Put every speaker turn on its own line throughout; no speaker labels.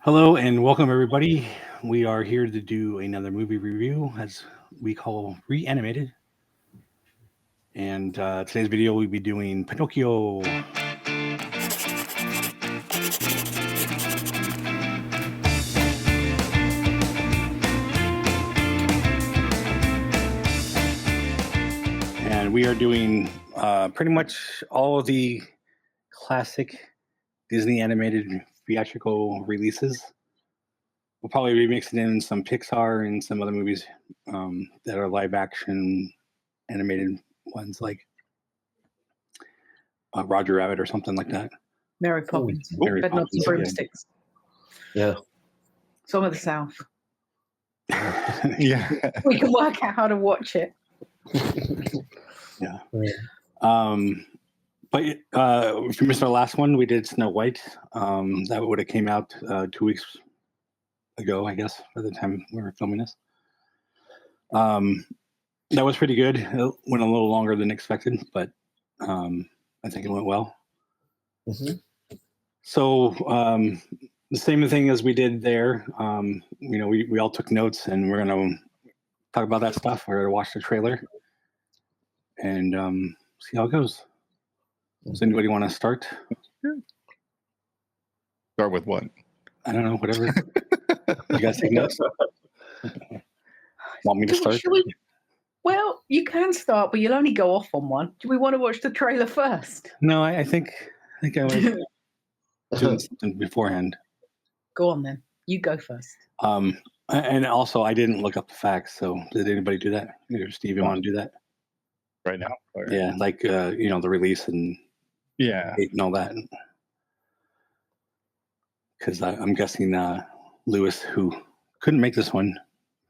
Hello and welcome, everybody. We are here to do another movie review, as we call Reanimated. And today's video, we'll be doing Pinocchio. And we are doing pretty much all of the classic Disney animated theatrical releases. We'll probably be mixing in some Pixar and some other movies that are live action animated ones, like Roger Rabbit or something like that.
Mary Poppins,
Mary
Bedknobs and
Poppins,
Broomsticks.
Yeah.
Some of the South.
Yeah.
We can work out how to watch it.
Yeah. But if you missed our last one, we did Snow White. That would have came out 2 weeks ago, I guess, by the time we were filming this. That was pretty good. It went a little longer than expected, but I think it went well.
Mm-hmm.
So the same thing as we did there. We all took notes, and we're going to talk about that stuff. We're going to watch the trailer and see how it goes. Does anybody want to start?
Start with what?
I don't know, whatever. You guys take notes? Want me to start?
Well, you can start, but you'll only go off on one. Do we want to watch the trailer first?
No, I think I was doing something beforehand.
Go on then. You go first.
And also, I didn't look up the facts. So, did anybody do that? Or Steve, you want to do that?
Right now? Or...
Yeah, like the release and date and all that. Because I'm guessing Lewis, who couldn't make this one,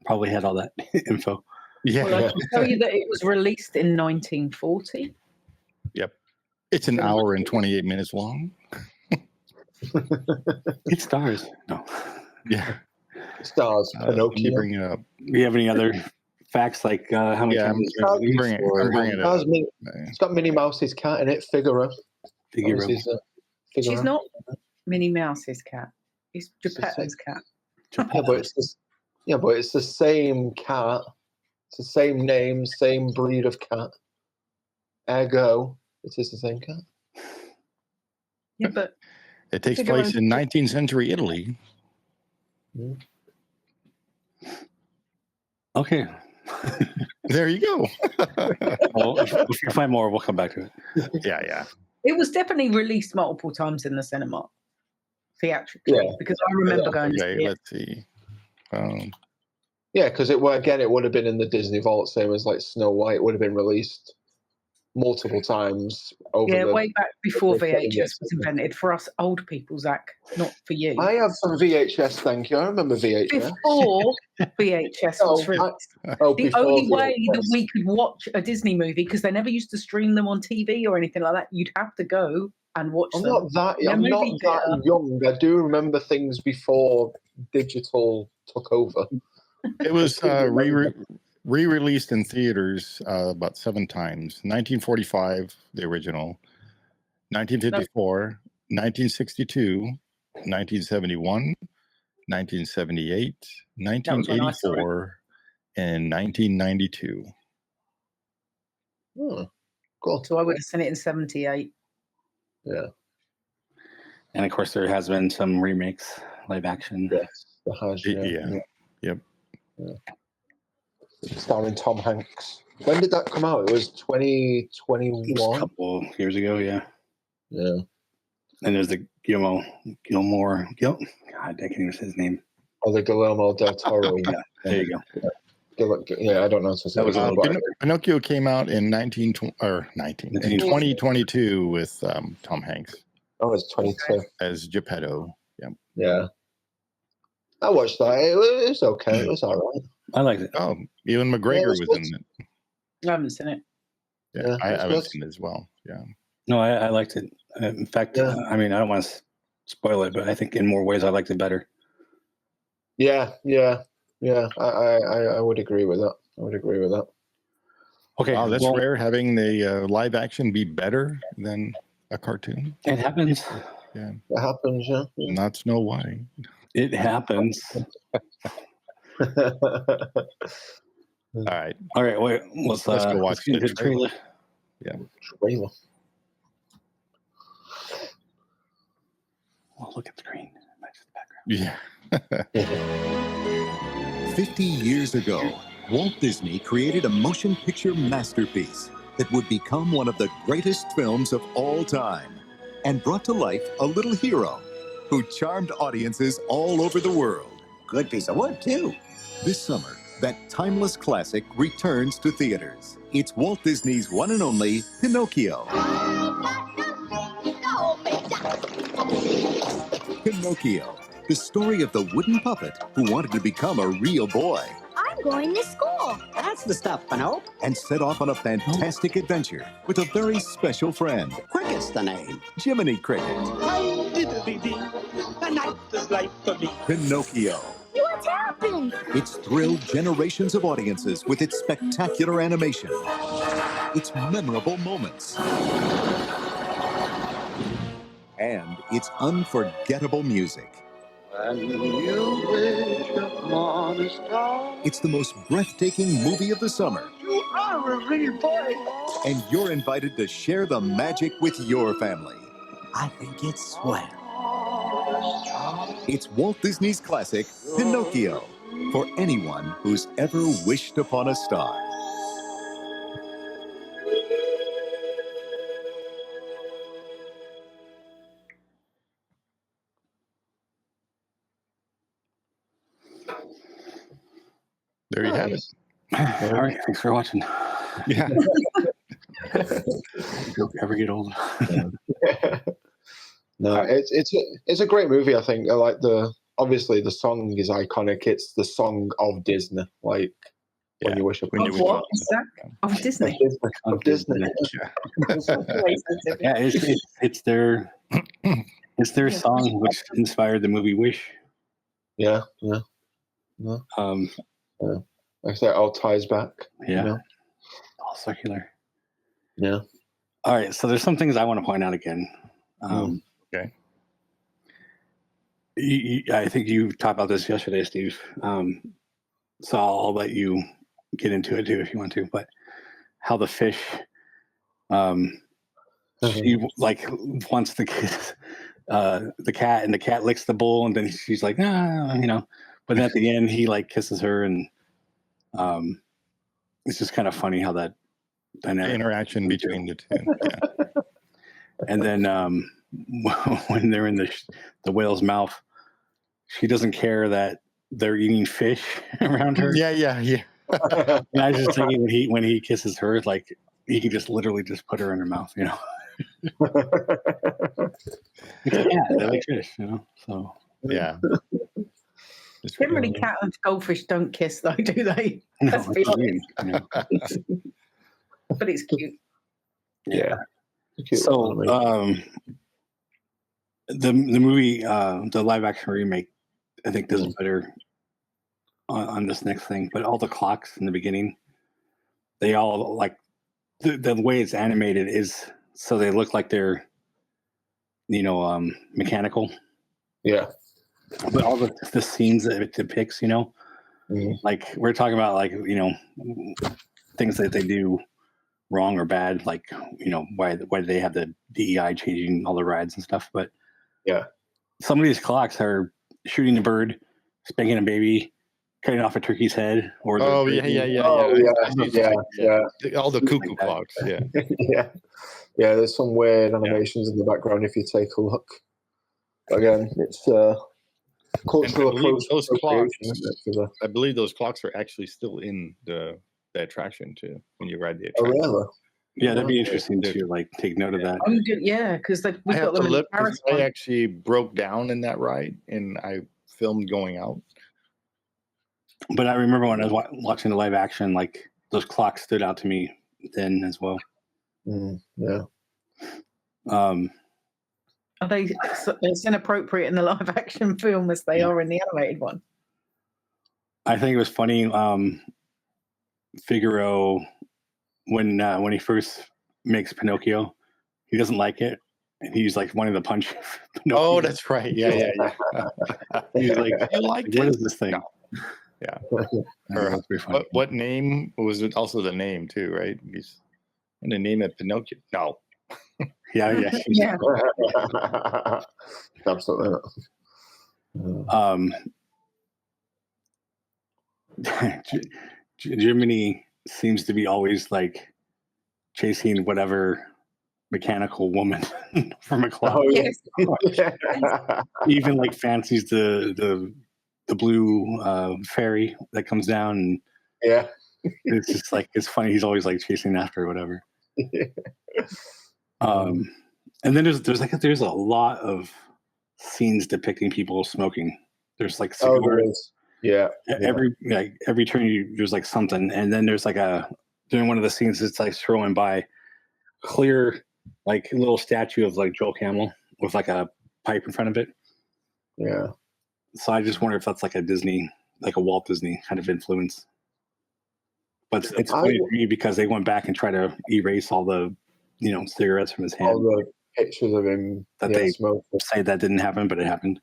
probably had all that info.
Yeah.
Well, I can tell you that it was released in 1940.
Yep. It's an hour and 28 minutes long.
It stars. No.
Yeah.
Stars. Pinocchio.
Bring it up.
Do you have any other facts, like how many times?
Bring it up.
It's got Minnie Mouse's cat in it, Figaro.
Figaro.
She's not Minnie Mouse's cat. It's Geppetto's cat.
Yeah, but it's the same cat. It's the same name, same breed of cat. Ergo, it is the same cat.
Yeah, but
it takes place in 19th century Italy.
Okay.
There you go.
Well, if you find more, we'll come back to it.
Yeah.
It was definitely released multiple times in the cinema, theatrically, because I remember going to see it.
Let's see.
Yeah, because it would have been in the Disney Vault, same as like Snow White. It would have been released multiple times over
way back before VHS was invented. For us old people, Zach, not for you.
I have some VHS, thank you. I remember VHS.
Before VHS was released. The only way that we could watch a Disney movie, because they never used to stream them on TV or anything like that, you'd have to go and watch them.
I'm not that young. I do remember things before digital took over.
It was re-released in theaters about 7 times. 1945, the original. 1954, 1962, 1971, 1978, 1984, and 1992.
Cool.
So I would have seen it in 78.
Yeah.
And of course, there has been some remakes, live action.
Yes, there has.
Yep.
Yeah. Starring Tom Hanks. When did that come out? It was 2021.
A couple years ago, yeah.
Yeah.
And there's the Gilmore. God, I can't even say his name.
Oh, the Guillermo del Toro.
Yeah, there you
go. Yeah, I don't know.
Pinocchio came out in 2022 with Tom Hanks.
Oh, it's 22
as Geppetto. Yep.
Yeah. I watched that. It was okay. It was all right.
I liked it.
Oh, Ewan McGregor was in it.
I haven't seen it.
Yeah, I haven't seen it as well. Yeah.
No, I liked it. In fact, I mean, I don't want to spoil it, but I think in more ways I liked it better.
Yeah. I would agree with that.
Okay.
Wow, that's rare, having the live action be better than a cartoon.
It happens.
Yeah.
It happens, yeah.
Not Snow White.
It happens.
All right.
All right, wait. Let's
go watch
let's get into
the trailer. Yeah.
Trailer.
Oh, look at the screen. Matches the background.
Yeah.
50 years ago, Walt Disney created a motion picture masterpiece that would become one of the greatest films of all time and brought to life a little hero who charmed audiences all over the world.
Good piece of wood, too.
This summer, that timeless classic returns to theaters. It's Walt Disney's one and only Pinocchio. Pinocchio, the story of the wooden puppet who wanted to become a real boy.
I'm going to school.
That's the stuff, Pinocchio.
And set off on a fantastic adventure with a very special friend,
Cricket's the name.
Jiminy Cricket.
The night is light for me.
Pinocchio.
What's happened?
It's thrilled generations of audiences with its spectacular animation, its memorable moments, and its unforgettable music.
And you wish upon a star.
It's the most breathtaking movie of the summer,
You are a real boy.
and you're invited to share the magic with your family.
I think it's swell.
It's Walt Disney's classic, Pinocchio, for anyone who's ever wished upon a star.
There you have it.
All right, thanks for watching.
Yeah.
Don't ever get old.
No, it's a great movie. I think I like obviously the song is iconic. It's the song of Disney, like when you wish upon
When
a
you
Of
wish
what is that? Of Disney.
Of Disney.
Yeah, it's their song which inspired the movie Wish.
Yeah.
Um,
Like that all ties back.
yeah,
You know?
all circular.
Yeah.
All right, so there's some things I want to point out again.
Okay.
I think you talked about this yesterday, Steve. So I'll let you get into it too if you want to. But how the fish, she like wants the cat, and the cat licks the bowl, and then she's like, nah. But then at the end, he like kisses her, and it's just kind of funny how that dynamic
Interaction between the two. Yeah.
And then when they're in the whale's mouth, she doesn't care that they're eating fish around her.
Yeah.
And I was just thinking when he kisses her, like he could just literally just put her in her mouth, It's a cat. They like fish, So
Yeah. It's
Generally, cat and goldfish don't kiss, though, do they?
no,
Let's
that's
be
what I
honest.
mean,
But it's cute.
Yeah.
So the movie, the live action remake, I think does better on this next thing. But all the clocks in the beginning, they all like the way it's animated is so they look like they're mechanical.
Yeah.
But all the scenes that it depicts, like we're talking about, like things that they do wrong or bad, like why do they have the DEI changing all the rides and stuff? But
Yeah.
some of these clocks are shooting a bird, spanking a baby, cutting off a turkey's head, or
Oh yeah.
All the cuckoo clocks. Yeah.
Yeah. There's some weird animations in the background if you take a look. Again, it's cultural
I believe those clocks are actually still in the attraction too when you ride the
Oh,
attraction.
really?
Yeah, that'd be interesting to like take note of that.
Yeah, because
I
we've
have
got
to
them in
look.
Paris.
'Cause I actually broke down in that ride, and I filmed going out.
But I remember when I was watching the live action, like those clocks stood out to me then as well.
Yeah.
Are they as inappropriate in the live action film as they are in the animated one?
I think it was funny. Figaro, when he first makes Pinocchio, he doesn't like it, And he's like wanting to punch.
Oh, that's right. Yeah.
He's like,
You like
what
this?
is this thing?
No. Yeah.
That's pretty funny.
What name was it? Also the name too, right? And the name of Pinocchio. No.
Yeah.
Yeah.
Absolutely not.
Jiminy seems to be always like chasing whatever mechanical woman from a club.
Oh,
Yes.
yeah.
Even like fancies the blue fairy that comes down, and
Yeah.
it's just like it's funny. He's always like chasing after or whatever. And then there's a lot of scenes depicting people smoking. There's like
Oh,
cigar,
there is. Yeah.
every turn there's like something, and then there's like during one of the scenes it's like throwing by clear like little statue of like Joel Camel with like a pipe in front of it.
Yeah.
So I just wonder if that's like a Disney, like a Walt Disney kind of influence. But it's funny to me because they went back and tried to erase all the, cigarettes from his hand.
All the pictures of him
That they
smoking.
say that didn't happen, but it happened.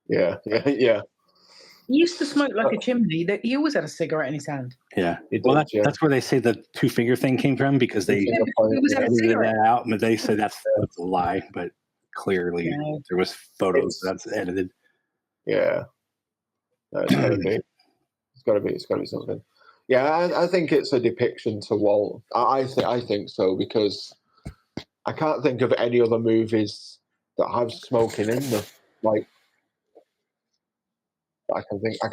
Yeah.
He used to smoke like a chimney. That he always had a cigarette in his hand.
Yeah.
It
Well,
did,
that's where they say the 2-finger thing came from, because they
He always had a
edited
cigarette.
that out, but they say that's a lie. But clearly
No.
there was photos that's edited.
Yeah. No, it's gotta be. It's gotta be something. Yeah, I think it's a depiction to Walt. I think so, because I can't think of any other movies that have smoking in them. Like, I can't think of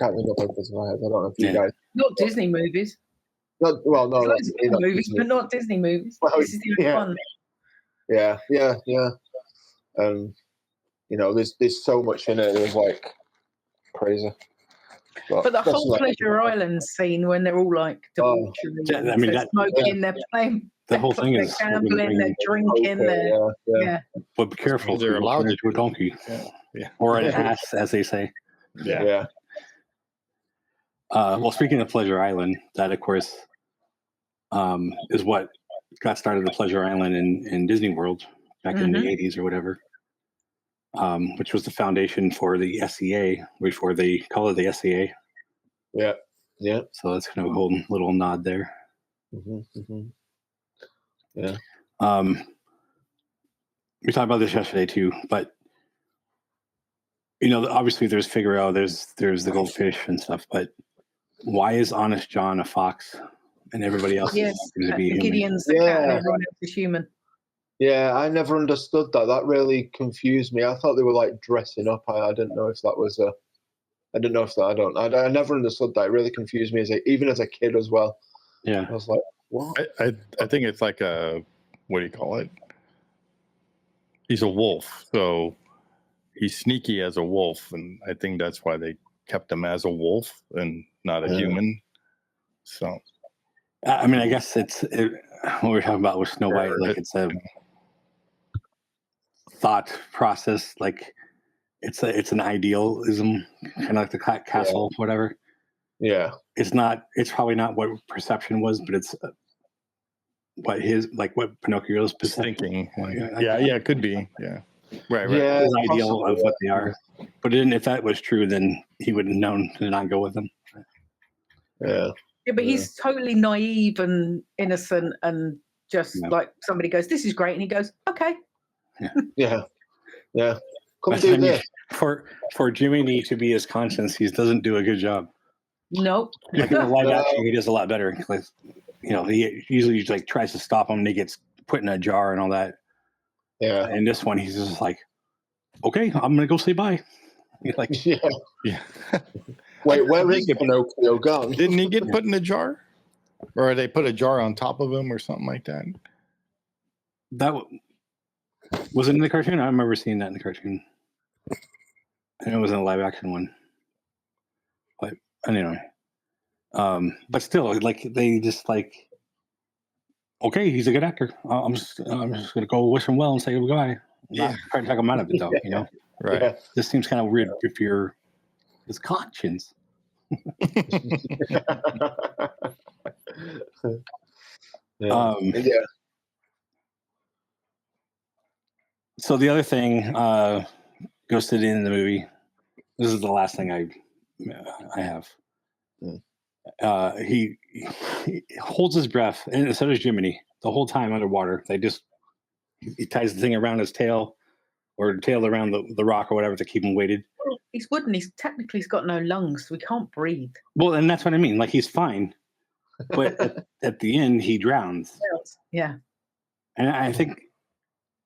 others in my head. I don't know if you guys.
Not Disney movies.
No, well, no,
There's loads of
not
good movies,
Disney.
but not Disney movies.
Well,
This is the
yeah.
fun.
Yeah. There's so much in it. It was like crazy.
But the whole
that's
Pleasure Island scene when they're all like debauchery,
Yeah, I mean,
they're smoking, they're playing,
The whole thing
they're
is
gambling, they're drinking,
Yeah.
But be careful,
They're
you'll
allowed
turn
to
into a donkey
Yeah.
or an ass, as they say.
Yeah.
Well, speaking of Pleasure Island, that of course is what got started the Pleasure Island in Disney World back in the 80s or whatever, which was the foundation for the SEA before they call it the SEA.
Yeah.
So that's kind of a whole little nod there.
Yeah.
We talked about this yesterday too, but obviously there's Figaro, there's the goldfish and stuff, but why is Honest John a fox and everybody else
yes,
seems to be human?
Gideon's the cat and everyone else is human.
Yeah, I never understood that. That really confused me. I thought they were like dressing up. I didn't know if that was I didn't know if that. I never understood that. It really confused me even as a kid as well.
Yeah,
I was like, what?
I think it's like what do you call it? He's a wolf, so he's sneaky as a wolf, and I think that's why they kept him as a wolf and not a human. So,
I mean, I guess what we're talking about with Snow White, like it's a thought process, like it's an idealism, kind of like the castle, whatever.
Yeah,
it's probably not what perception was, but it's what Pinocchio's
thinking. Yeah, it could be. Yeah, right.
Yeah,
his ideal of what they are. But if that was true, then he would have known to not go with them.
Yeah.
Yeah, but he's totally naive and innocent, and just like somebody goes, "This is great," and he goes, "Okay."
Yeah. Come do this.
For Jiminy to be his conscience, he doesn't do a good job.
Nope.
Like in the live action, he does a lot better. Because, he usually like tries to stop him, and he gets put in a jar and all that.
Yeah.
And this one, he's just like, "Okay, I'm gonna go say bye." He's like,
yeah.
Wait, where is Pinocchio gone?
Didn't he get put in a jar, or they put a jar on top of him, or something like that?
That was it in the cartoon. I remember seeing that in the cartoon, and it was in a live action one. But anyway, but still, like they just like, okay, he's a good actor. I'm just gonna go wish him well and say goodbye. Not trying to talk him out of it though,
Right.
Yeah.
This seems kind of weird if you're his conscience.
Yeah.
So the other thing, ghosted in the movie. This is the last thing I have. He holds his breath, and so does Jiminy the whole time underwater. He ties the thing around his tail, or tail around the rock or whatever to keep him weighted.
Well, he's wooden. He's got no lungs, so he can't breathe.
Well, and that's what I mean. Like, he's fine, but at the end he drowns.
Yeah.
And I think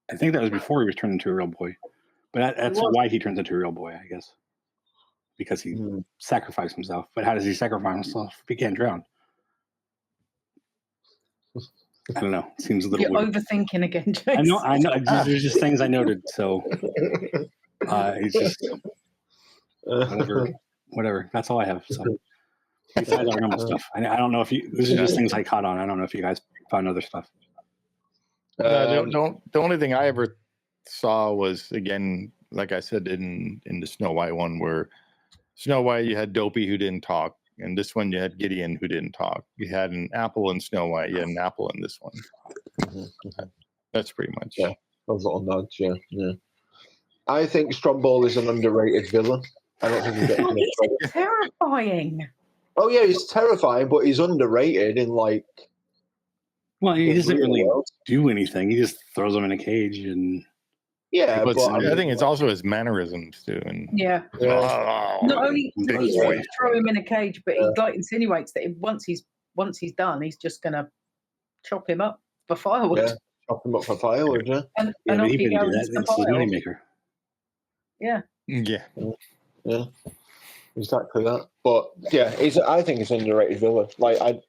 that was before he was turned into a real boy. But that's why he turns into a real boy, I guess, because he sacrificed himself. But how does he sacrifice himself if he can't drown? I don't know. It seems a little.
You're
weird.
Overthinking again, James.
I know. There's just things I noted. So it's just whatever. That's all I have. So besides our normal stuff, I don't know if you. These are just things I caught on. I don't know if you guys found other stuff.
The only thing I ever saw was, again, like I said in the Snow White one, where Snow White you had Dopey who didn't talk, and this one you had Gideon who didn't talk. You had an apple in Snow White, you had an apple in this one. That's pretty much.
Yeah, those little nods. Yeah. I think Stromboli is an underrated villain. I don't think he gets enough credit.
He's terrifying.
Oh yeah, he's terrifying, but he's underrated in like.
Well, he doesn't really do anything. He just throws them in a cage and.
Yeah,
but I think it's also his mannerisms too. And
yeah. Not only does he throw him in a cage, but he like insinuates that once he's done, he's just gonna chop him up for firewood.
Yeah, chop him up for firewood. Yeah,
and
but
off
he
he
wouldn't
goes.
do that. It's his moneymaker.
Yeah.
Yeah, exactly that. But yeah, I think he's an underrated villain. Like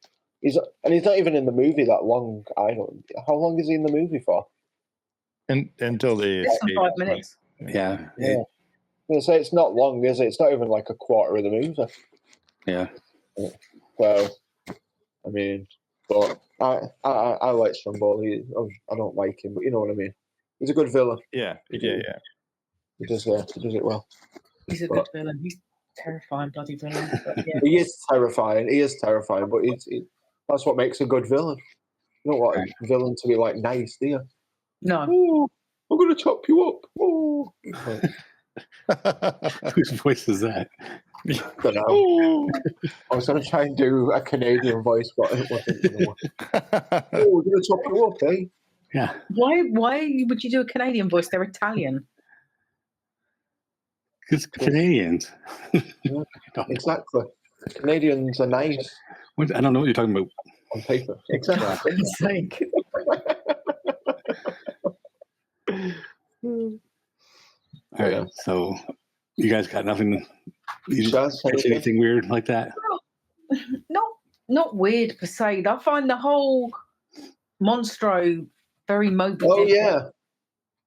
he's not even in the movie that long. How long is he in the movie for?
Until the
5 minutes.
Yeah.
So it's not long, is it? It's not even like a quarter of the movie.
Yeah.
So, I mean, but I like Stromboli. I don't like him, but you know what I mean. He's a good villain.
Yeah.
He does it well.
He's a good villain. He's terrifying bloody villain. But yeah.
He is terrifying, but that's what makes a good villain. You don't want a villain to be like nice, do you?
No.
Oh, I'm going to chop you up. Oh.
Whose voice is that?
I don't know. I was going to try and do a Canadian voice, but it wasn't. Oh, we're going to chop you up, eh?
Yeah.
Why would you do a Canadian voice? They're Italian.
Because Canadians.
Yeah, exactly. Canadians are nice.
I don't know what you're talking about.
On paper. Exactly.
All right, so you guys got nothing? You didn't catch anything weird like that?
Not weird per se. I find the whole Monstro very Moby
Oh
Dick.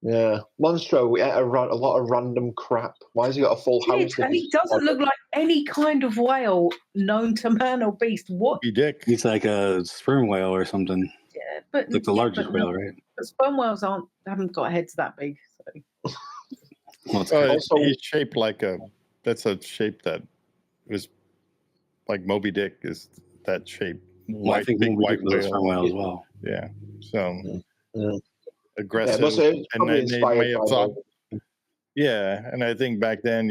yeah. Monstro, we ate a lot of random crap. Why has he got a full house?
And he doesn't look like any kind of whale known to man or beast. What?
Dick.
He's like a sperm whale or something.
Yeah, but
like the largest whale, right?
But sperm whales haven't got heads that big.
So.
He's shaped like that's a shape that was like Moby Dick is that shape.
I think big white whale. Sperm whale as well.
Yeah. So aggressive,
and they may have
thought. Yeah, and I think back then,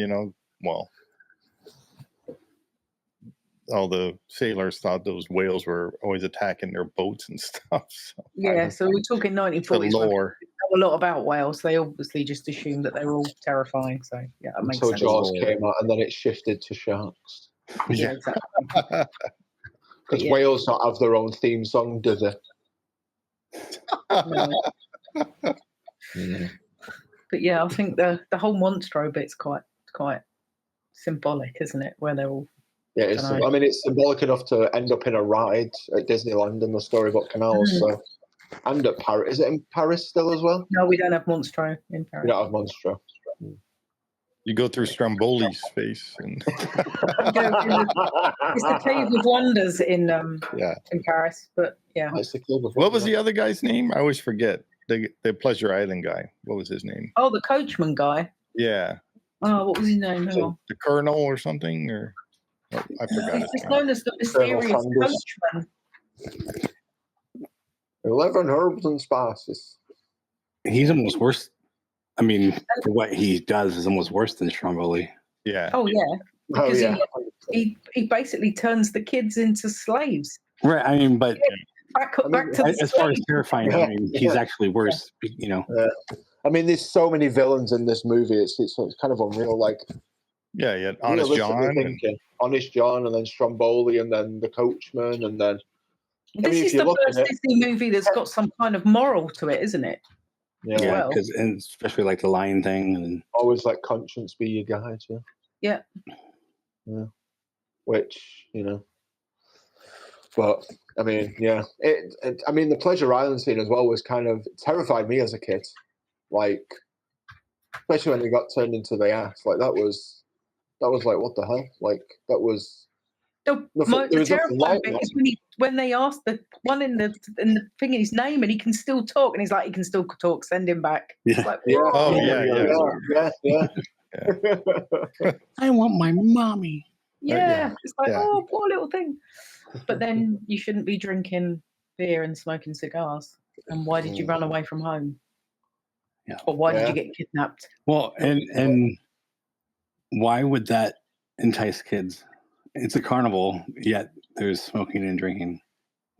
all the sailors thought those whales were always attacking their boats and stuff. So
so we're talking 1940s.
The lore.
They know a lot about whales. They obviously just assumed that they were all terrifying. So yeah, that makes sense.
So Jaws came out, and then it shifted to sharks.
Yeah, exactly.
Because whales don't have their own theme song, do they?
But yeah, I think the whole Monstro bit's quite symbolic, isn't it? Where they're all.
Yeah, it's symbolic enough to end up in a ride at Disneyland in the Storybook Canals. So, and at Paris. Is it in Paris still as well?
No, we don't have Monstro in Paris.
We don't have Monstro.
You go through Stromboli's face, and
it's the Cave of Wonders in Paris. But yeah,
what was the other guy's name? I always forget. The Pleasure Island guy. What was his name?
Oh, the coachman guy.
Yeah.
Oh, what was his name?
The Colonel or something, or I forgot.
He's known as the mysterious coachman.
11 herbs and spices.
He's almost worse I mean, for what he does is almost worse than Stromboli.
Yeah.
Oh yeah, because
yeah.
he basically turns the kids into slaves.
Right. I mean, but
Back to the
as far as
slave.
terrifying, I mean, he's actually worse. You know.
I mean, there's so many villains in this movie. It's kind of unreal. Like,
Yeah, yeah. Honest John.
Honest John, and then Stromboli, and then the Coachman, and then.
This is the first Disney movie that's got some kind of moral to it, isn't it?
Yeah, because and especially like the lion thing, and
always let conscience be your guide. Yeah. Which but I mean, I mean, the Pleasure Island scene as well was kind of terrified me as a kid. Like, especially when they got turned into the ass. Like that was like, what the hell? Like that was.
The terrifying bit is when they asked the one in the thing his name, and he can still talk, and he's like, he can still talk. Send him back.
Yeah.
Like,
yeah.
I want my mommy.
Yeah. It's like, oh, poor little thing. But then you shouldn't be drinking beer and smoking cigars. And why did you run away from home?
Yeah.
Or why did you get kidnapped?
Well, and why would that entice kids? It's a carnival, yet there's smoking and drinking.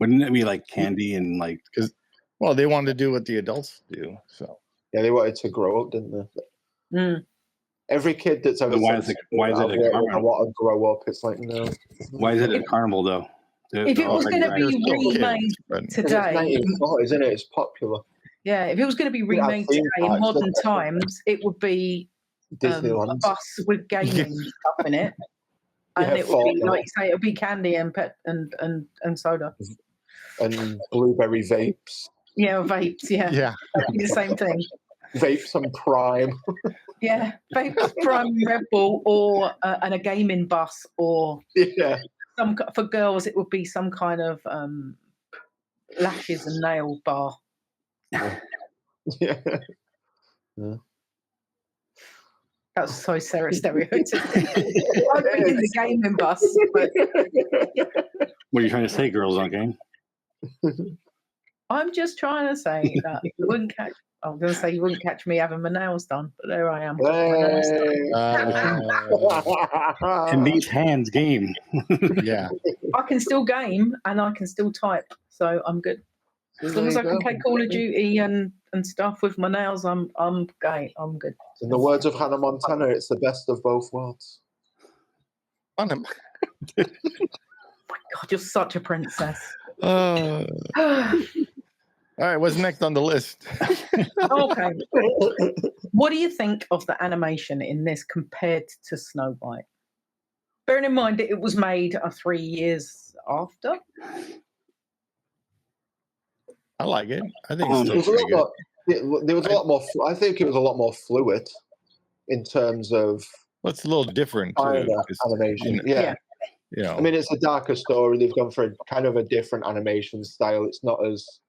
Wouldn't it be like candy and like?
Because, well, they wanted to do what the adults do. So
yeah, they wanted to grow up, didn't they?
Mm.
Every kid that's ever
why is it a carnival?
I want to grow up. It's like, no.
Why is it a carnival though?
If it was going to be remade today,
isn't it? It's popular.
Yeah, if it was going to be remade today in modern times, it would be a bus with gaming stuff in it. And it would be, like you say, it would be candy and and soda.
And blueberry vapes.
Yeah, vapes, yeah. The same thing.
Vapes and Prime.
Yeah, vapes, Prime, Red Bull, or and a gaming bus, or for girls, it would be some kind of lashes and nail bar.
Yeah.
That's so stereotypical. I'm thinking the gaming bus. But...
What are you trying to say? Girls on game?
I'm just trying to say that you wouldn't catch. I was going to say you wouldn't catch me having my nails done, but there I am.
Can these hands game?
Yeah.
I can still game and I can still type, so I'm good. As long as I can play Call of Duty and stuff with my nails, I'm good.
In the words of Hannah Montana, it's the best of both worlds.
Oh my God, you're such a princess.
All right, what's next on the list?
Okay. What do you think of the animation in this compared to Snow White? Bearing in mind that it was made 3 years after.
I like it. I think it's still pretty good.
There was a lot more. I think it was a lot more fluid in terms of.
Well, it's a little different too.
Animation.
I
mean, it's a darker story. They've gone for a kind of a different animation style. It's not as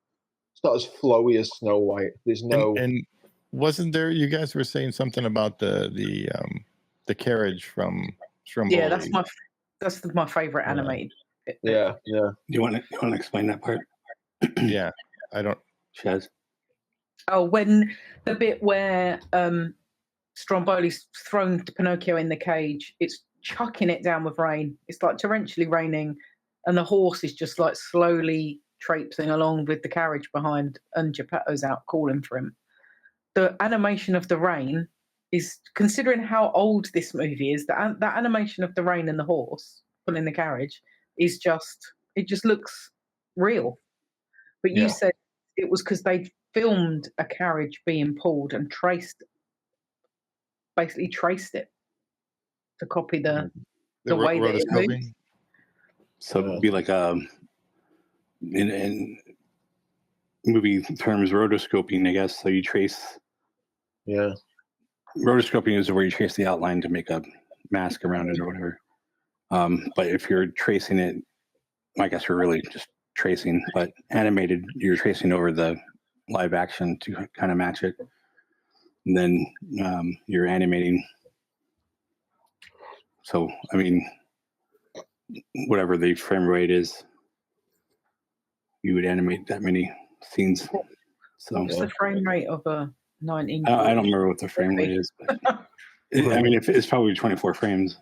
flowy as Snow White. There's no.
And wasn't there? You guys were saying something about the carriage from Stromboli.
Yeah, that's my favorite animated.
Yeah.
You want to explain that part?
Yeah, I don't.
Shaz.
Oh, when the bit where Stromboli's thrown Pinocchio in the cage, it's chucking it down with rain. It's like torrentially raining, and the horse is just like slowly traipsing along with the carriage behind, and Geppetto's out calling for him. The animation of the rain is, considering how old this movie is, that animation of the rain and the horse pulling the carriage is it just looks real. But you said it was because they filmed a carriage being pulled and basically traced it to copy the way that it moves.
So it'd be like in movie terms, rotoscoping, I guess. So you trace.
Yeah.
Rotoscoping is where you trace the outline to make a mask around it or whatever. But if you're tracing it, I guess you're really just tracing. But animated, you're tracing over the live action to kind of match it. And then you're animating. So, I mean, whatever the frame rate is, you would animate that many scenes. So
what's the frame rate of a 19.
I don't remember what the frame rate is, but I mean, it's probably 24 frames.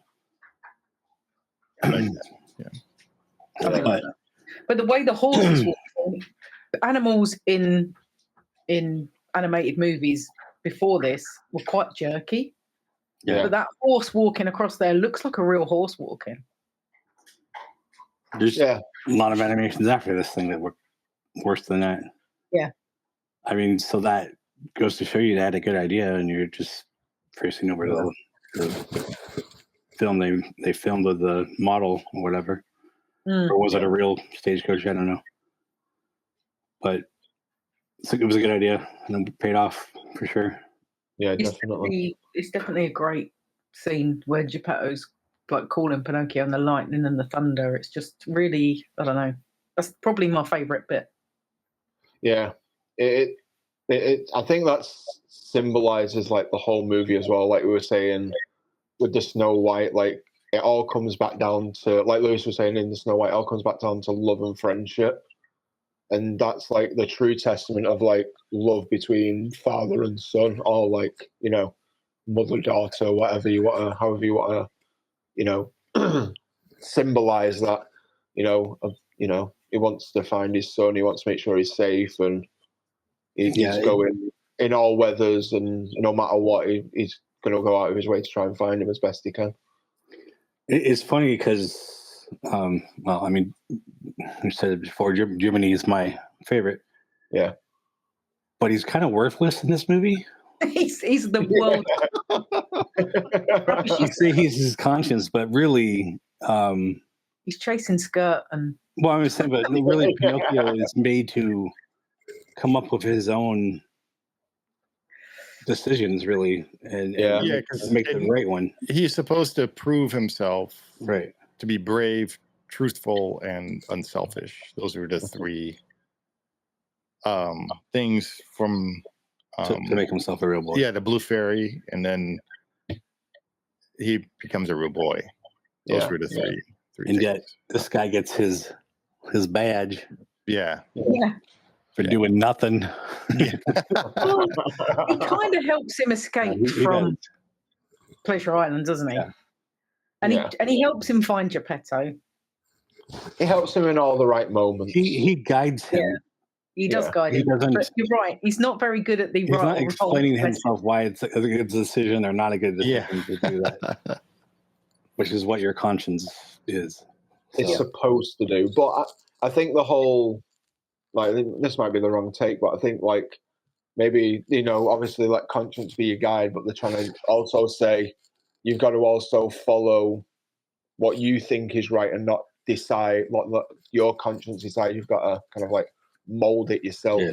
I like that.
Something like that. But the way the horses walk, the animals in animated movies before this were quite jerky.
Yeah.
But that horse walking across there looks like a real horse walking.
There's a lot of animations after this thing that were worse than that.
Yeah.
I mean, so that goes to show you they had a good idea, and you're just tracing over the film they filmed with the model or whatever. Or was it a real stagecoach? I don't know. But it was a good idea, and it paid off for sure.
Yeah, definitely.
It's definitely a great scene where Geppetto's like calling Pinocchio and the lightning and the thunder. It's just really, I don't know. That's probably my favourite bit.
Yeah, it I think that symbolizes like the whole movie as well. Like we were saying with the Snow White, like it all comes back down to, like Lewis was saying in the Snow White, it all comes back down to love and friendship, and that's like the true testament of like love between father and son, or like, you know, mother daughter, whatever you want to, however you want to, you know, symbolize that. He wants to find his son. He wants to make sure he's safe, and he's going in all weathers, and no matter what, he's going to go out of his way to try and find him as best he can.
It's funny because, well, I mean, I said it before, Jiminy is my favorite.
Yeah.
But he's kind of worthless in this movie.
He's the world.
You say he's his conscience, but really...
he's chasing skirt and...
Well, I was saying, but really Pinocchio is made to come up with his own decisions, really, and make the right one.
He's supposed to prove himself,
right,
to be brave, truthful, and unselfish. Those are the three things from
to make himself a real boy.
Yeah, the Blue Fairy, and then he becomes a real boy. Those were the three
and
things.
yet this guy gets his badge.
Yeah.
For doing nothing.
Well, he kind of helps him escape from Pleasure Island, doesn't he?
Yeah.
And he helps him find Geppetto.
He helps him in all the right moments.
He guides him.
Yeah. He does guide him. But you're right. He's not very good at the
He's not explaining himself why it's a good decision or not a good decision to do that. Which is what your conscience is.
It's supposed to do. But I think the whole, like, this might be the wrong take, but I think, like, maybe, you know, obviously let conscience be your guide, but they're trying to also say you've got to also follow what you think is right and not decide what your conscience decides. You've got to kind of like mold it yourself. Yeah.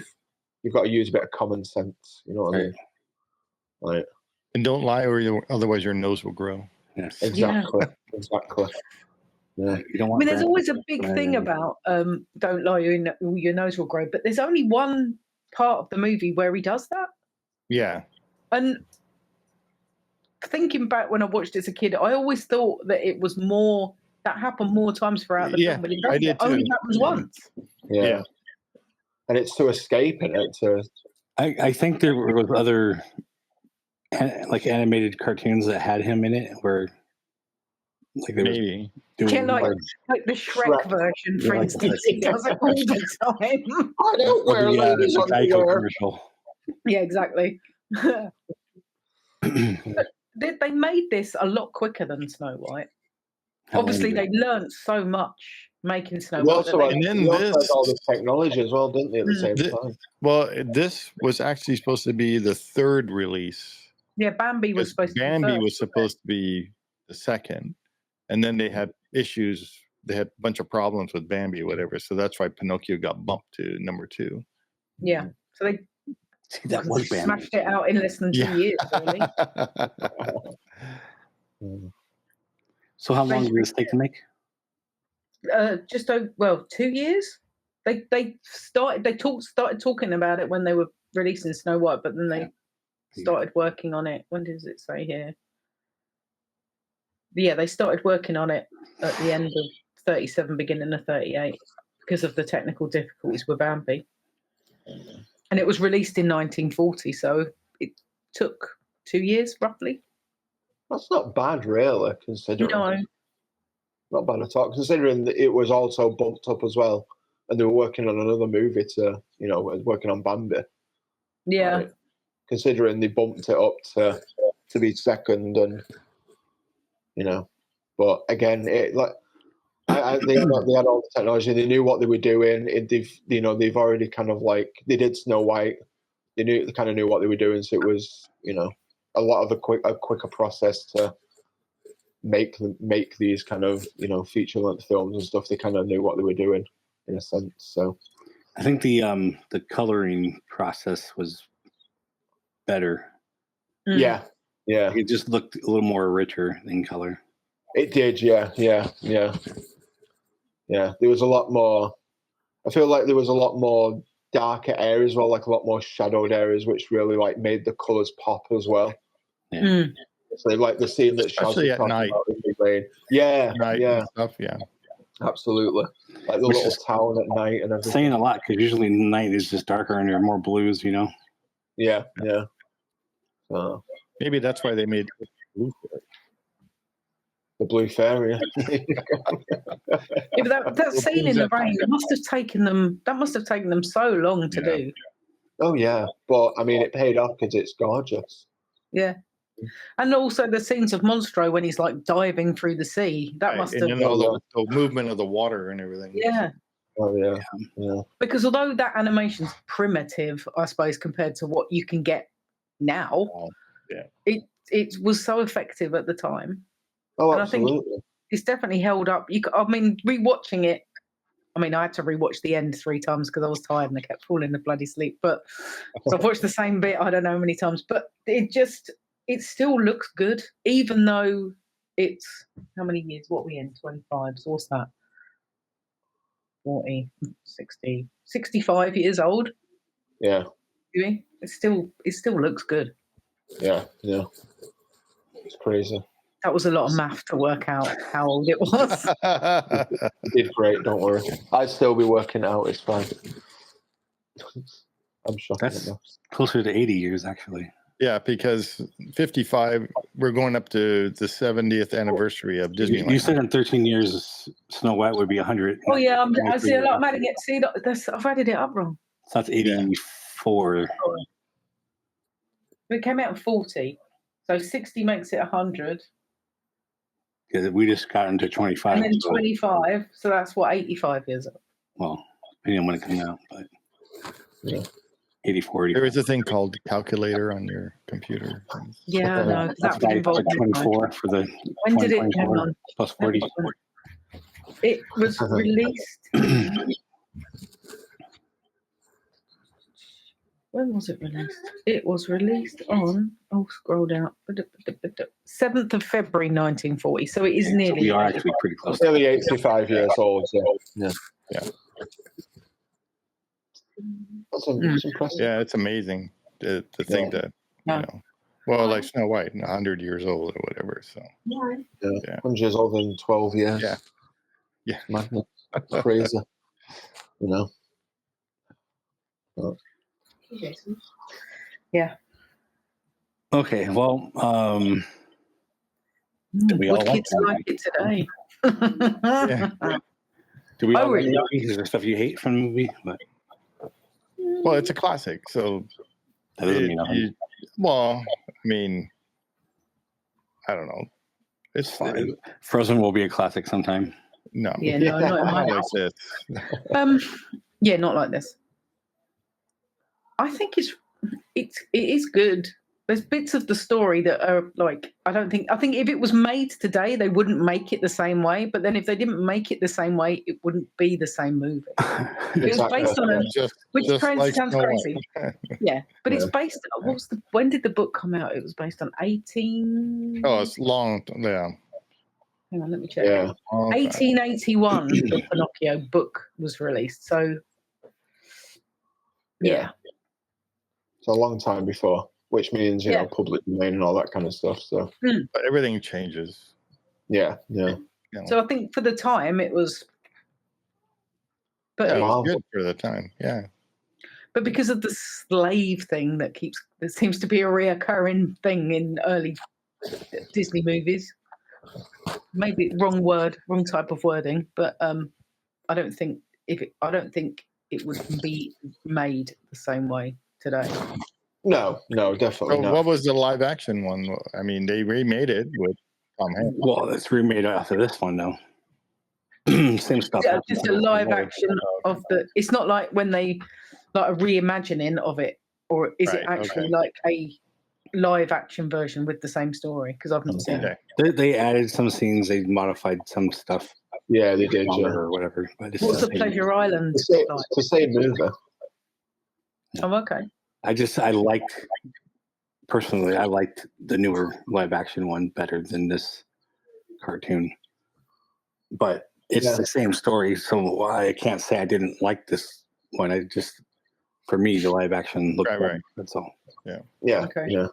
You've got to use a bit of common sense. You know what I mean? Right.
And don't lie, or otherwise your nose will grow.
Yes.
Exactly. Exactly. Yeah.
There's always a big thing about don't lie, your nose will grow, but there's only one part of the movie where he does that.
Yeah.
And thinking back when I watched it as a kid, I always thought that it was more, that happened more times throughout the film, but it only happens once.
Yeah. And it's to escape it.
I think there was other like animated cartoons that had him in it where like they
maybe
like the Shrek version, for instance. He does it all the time.
I don't wear ladies underwear.
Yeah, exactly. But they made this a lot quicker than Snow White. Obviously, they learned so much making Snow White.
And then this
had all this technology as well, didn't they? At the same time.
Well, this was actually supposed to be the third release.
Yeah, Bambi was supposed
to be the second, and then they had issues. They had a bunch of problems with Bambi or whatever, so that's why Pinocchio got bumped to number 2.
Yeah, so they smashed it out in less than 2 years, really.
So how long did this take to make?
Just 2 years. They started talking about it when they were releasing Snow White, but then they started working on it. When does it say here? Yeah, they started working on it at the end of 37, beginning of 38, because of the technical difficulties with Bambi. And it was released in 1940, so took 2 years roughly.
That's not bad, really, considering.
No.
Not bad at all, considering that it was also bumped up as well, and they were working on another movie working on Bambi.
Yeah.
Like, considering they bumped it up to be second, and but again, I think that they had all the technology, they knew what they were doing. They've already kind of they did Snow White, they kind of knew what they were doing, so it was a lot of a quicker process to make these kind of feature length films and stuff. They kind of knew what they were doing in a sense. So
I think the coloring process was better.
yeah.
It just looked a little more richer in color.
It did, yeah. There was a lot more. I feel like there was a lot more darker areas, well, like a lot more shadowed areas, which really made the colors pop as well.
Yeah.
So like the scene that
Especially
Shaz
at
was
night.
talking about in the rain. Yeah,
Night
yeah,
and stuff, yeah.
absolutely. Like the
Which
little
is
town at night and everything.
Saying a lot, because usually night is just darker and there are more blues,
Yeah.
Maybe that's why they made
The Blue Fairy.
Yeah, but that scene in the rain must have taken them so long to do.
Oh yeah, but I mean, it paid off because it's gorgeous.
Yeah. And also the scenes of Monstro when he's like diving through the sea. That must have
the movement of the water and everything.
Yeah.
Oh yeah.
Because although that animation's primitive, I suppose, compared to what you can get now, it was so effective at the time.
Oh,
and
absolutely.
I think it's definitely held up. Rewatching it, I had to rewatch the end 3 times because I was tired and I kept falling to bloody sleep. But so I've watched the same bit, I don't know how many times. But it still looks good, even though it's how many years? What are we in? 25. So what's that? 40, 60, 65 years old.
Yeah.
It still looks good.
Yeah. It's crazy.
That was a lot of math to work out how old it was.
You did great, don't worry. I'd still be working out, it's fine. I'm shocked.
That's closer to 80 years, actually.
Yeah, because 55, we're going up to the 70th anniversary of Disneyland.
You said in 13 years, Snow White would be 100.
Oh yeah, I see a lot of adding it. See, I've added it up wrong.
So that's 84.
It came out in 40, so 60 makes it 100.
Yeah, we just got into 25.
And then 25, so that's what, 85 years old.
Well, depending on when it comes out, but 84.
There is a thing called calculator on your computer.
Yeah, no,
that's
that would involve
24 for the.
When did it come on?
Plus 40.
It was released. When was it released? It was released on. Oh, scroll down. 7th of February, 1940. So it is nearly.
So we are actually pretty close.
Nearly 85 years old. Yeah. That's impressive.
Yeah, it's amazing to think that. Well, like Snow White, 100 years old or whatever. So.
Yeah. 100 years older than 12 years.
Yeah.
Madness. Crazy.
Yeah.
Okay. Well, do we all
Would kids like it today?
Do we all like
really?
the movie? Is there stuff you hate from the movie? But
Well, it's a classic, so.
that doesn't mean nothing.
I don't know. It's fine.
Frozen will be a classic sometime.
No.
Yeah, no, not in my
Not
house.
like this.
Yeah, not like this. I think it is good. There's bits of the story that are like, I think if it was made today, they wouldn't make it the same way. But then if they didn't make it the same way, it wouldn't be the same movie. It was based on which
just
sounds
like Snow
crazy.
White.
Yeah, but it's based. When did the book come out? It was based on 18.
Oh, it's long. Yeah.
Hang on, let me check.
Yeah.
1881, the Pinocchio book was released. So, yeah.
It's a long time before, which means, public domain and all that kind of stuff. So,
But everything changes.
yeah.
So I think for the time it was. But
Yeah, it
Wow.
was good for the time. Yeah.
But because of the slave thing that seems to be a reoccurring thing in early Disney movies. Maybe wrong type of wording, but I don't think it would be made the same way today.
No, definitely
So
not.
what was the live action one? I mean, they remade it with Tom Hanks.
Well, it's remade after this one, though. Same stuff.
Yeah, just a live action of the. It's not like when they like a reimagining of it, or is it
Right,
actually
okay.
like a live action version with the same story? Because I've not seen it.
They added some scenes. They modified some stuff.
Yeah, they did.
Longer
Yeah.
or whatever. But it's
What's the
the same.
Pleasure Island
It's the
like?
same movie.
Oh, okay.
Personally, I liked the newer live action one better than this cartoon. But it's the same story, so I can't say I didn't like this one. For me, the live action looked better.
Right.
That's all.
Yeah.
Okay.
Yeah.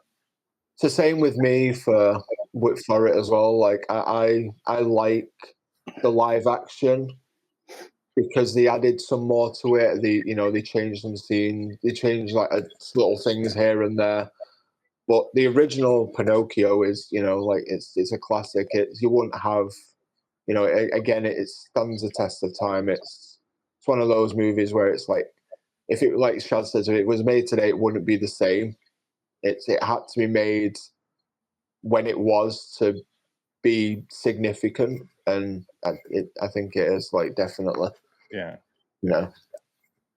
It's the same with me for it as well. Like I like the live action because they added some more to it. They changed some scenes. They changed like little things here and there. But the original Pinocchio is, it's a classic. You wouldn't have, again, it stands the test of time. It's one of those movies where it's like, if it, like Shad says, if it was made today, it wouldn't be the same. It had to be made when it was to be significant, and I think it is, like, definitely.
Yeah.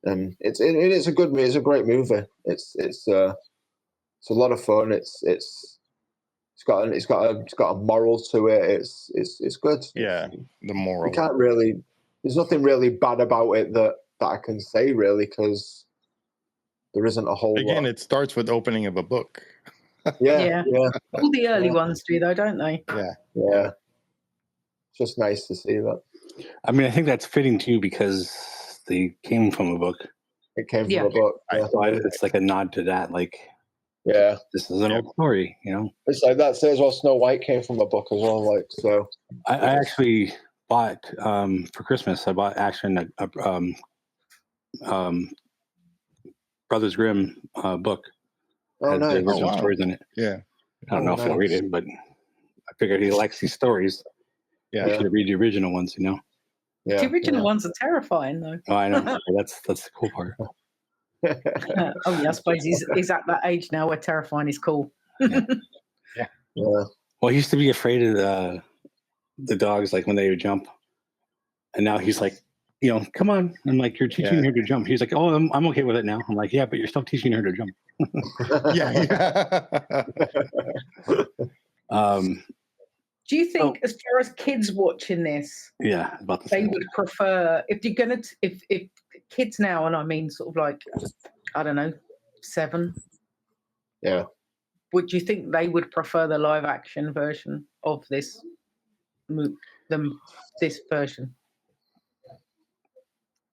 And it's a good movie. It's a great movie. It's a lot of fun. It's got a moral to it. It's good.
Yeah, the moral.
You can't really. There's nothing really bad about it that I can say, really, because there isn't a whole lot.
Again, it starts with opening of a book.
Yeah.
All the early ones do, though, don't they?
Yeah. It's just nice to see that.
I mean, I think that's fitting too because they came from a book.
It came from a book. Yeah.
So it's like a nod to that. Like,
yeah,
this is an old story,
It's like that. Say as well, Snow White came from a book as well. Like, so.
I actually bought for Christmas. I bought actually a Brothers Grimm book.
Oh, nice.
The original stories in it.
Yeah.
I don't know if he'll read it, but I figured he likes these stories.
Yeah.
I should read the original ones,
Yeah.
The original ones are terrifying, though.
Oh, I know. That's the cool part.
Oh, yeah, I suppose he's at that age now where terrifying is cool.
Yeah. Well, he used to be afraid of the dogs, like when they would jump, and now he's like, come on. I'm like, you're teaching her to jump. He's like, oh, I'm okay with it now. I'm like, yeah, but you're still teaching her to jump.
Do you think, as far as kids watching this,
about the
they
same.
would prefer, if you're gonna, if kids now, and I mean sort of like, I don't know, 7, would you think they would prefer the live action version of this this version?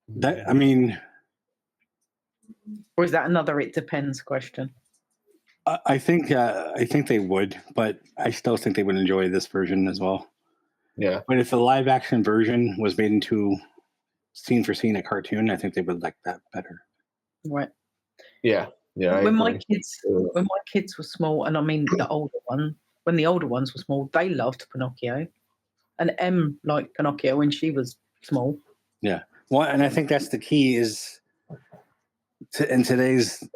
That, I mean,
or is that another it depends question?
I think they would, but I still think they would enjoy this version as well.
Yeah.
But if the live action version was made into scene for scene a cartoon, I think they would like that better.
Right.
Yeah. Yeah.
When my kids were small, and I mean when the older ones were small, they loved Pinocchio, and Em liked Pinocchio when she was small.
Yeah. Well, and I think that's the key is in today's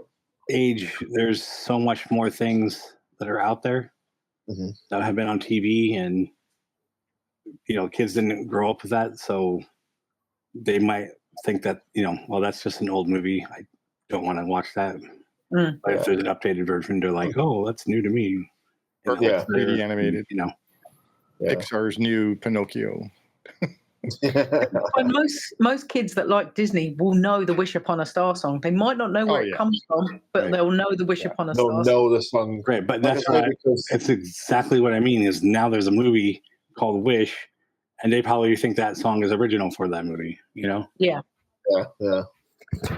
age, there's so much more things that are out there that have been on TV, and kids didn't grow up with that, so they might think that well, that's just an old movie. I don't want to watch that. But if there's an updated version, they're like, oh, that's new to me.
Or 3D animated. Pixar's new Pinocchio.
And most kids that like Disney will know the Wish Upon a Star song. They might not know where it comes from, but they'll know the Wish Upon a Star.
They'll know the song.
Great, but that's it's exactly what I mean. Is now there's a movie called Wish, and they probably think that song is original for that movie.
Yeah.
Yeah.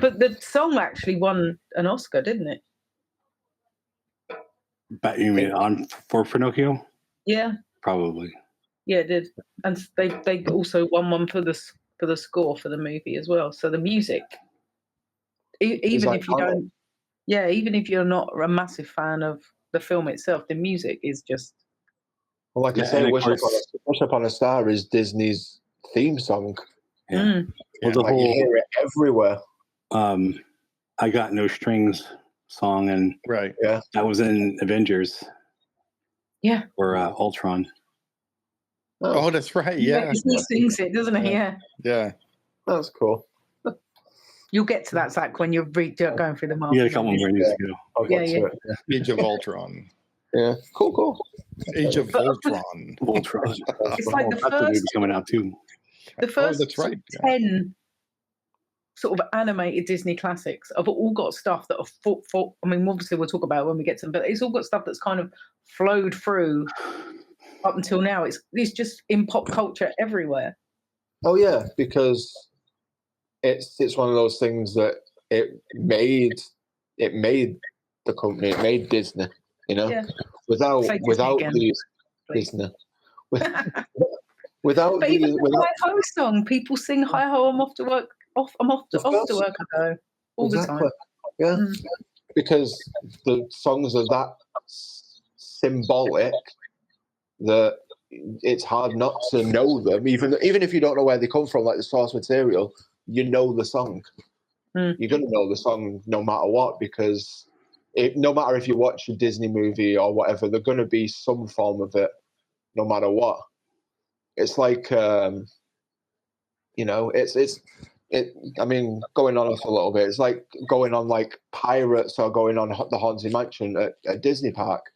But the song actually won an Oscar, didn't it?
But you mean for Pinocchio?
Yeah.
Probably.
Yeah, it did, and they also won one for the score for the movie as well. So the music even if you
iconic.
don't, yeah, even if you're not a massive fan of the film itself, the music is just
Well, like I
Yeah,
say,
and of
Wish
course-
Upon a Star is Disney's theme song.
Yeah.
mm,
Well, the
Like you
whole
hear it everywhere.
"I Got No Strings" song, and
Right.
that was in Avengers
yeah.
or Ultron.
Oh, that's right. Yeah.
He sings it, doesn't he? Yeah.
Yeah.
That's cool.
You'll get to that, Zach, when you're going through the Marvel.
You got a couple more needs to go.
I'll get
Yeah,
to it.
Age of Ultron.
Yeah. Cool.
Age of
But-
Voltron.
Ultron.
It's like the
That's the movie
first
coming out too.
the first
that's right.
10 sort of animated Disney classics have all got stuff that are I mean, obviously we'll talk about it when we get to them, but it's all got stuff that's kind of flowed through up until now. It's just in pop culture everywhere.
Oh yeah, because it's one of those things that it made the company, it made Disney. You know,
Yeah.
without
Say Disney again,
these
please.
Disney, without
But even
these,
the
without
Hi Ho song, people sing Hi Ho, I'm off to work. I'm off to work. I go all the time.
Yeah,
Mm.
because the songs are that symbolic that it's hard not to know them. Even if you don't know where they come from, like the source material, you know the song.
Mm.
You're gonna know the song no matter what, because no matter if you watch a Disney movie or whatever, there's gonna be some form of it, no matter what. It's like I mean, going on for a little bit, it's like going on like Pirates or going on the Haunted Mansion at Disney Park.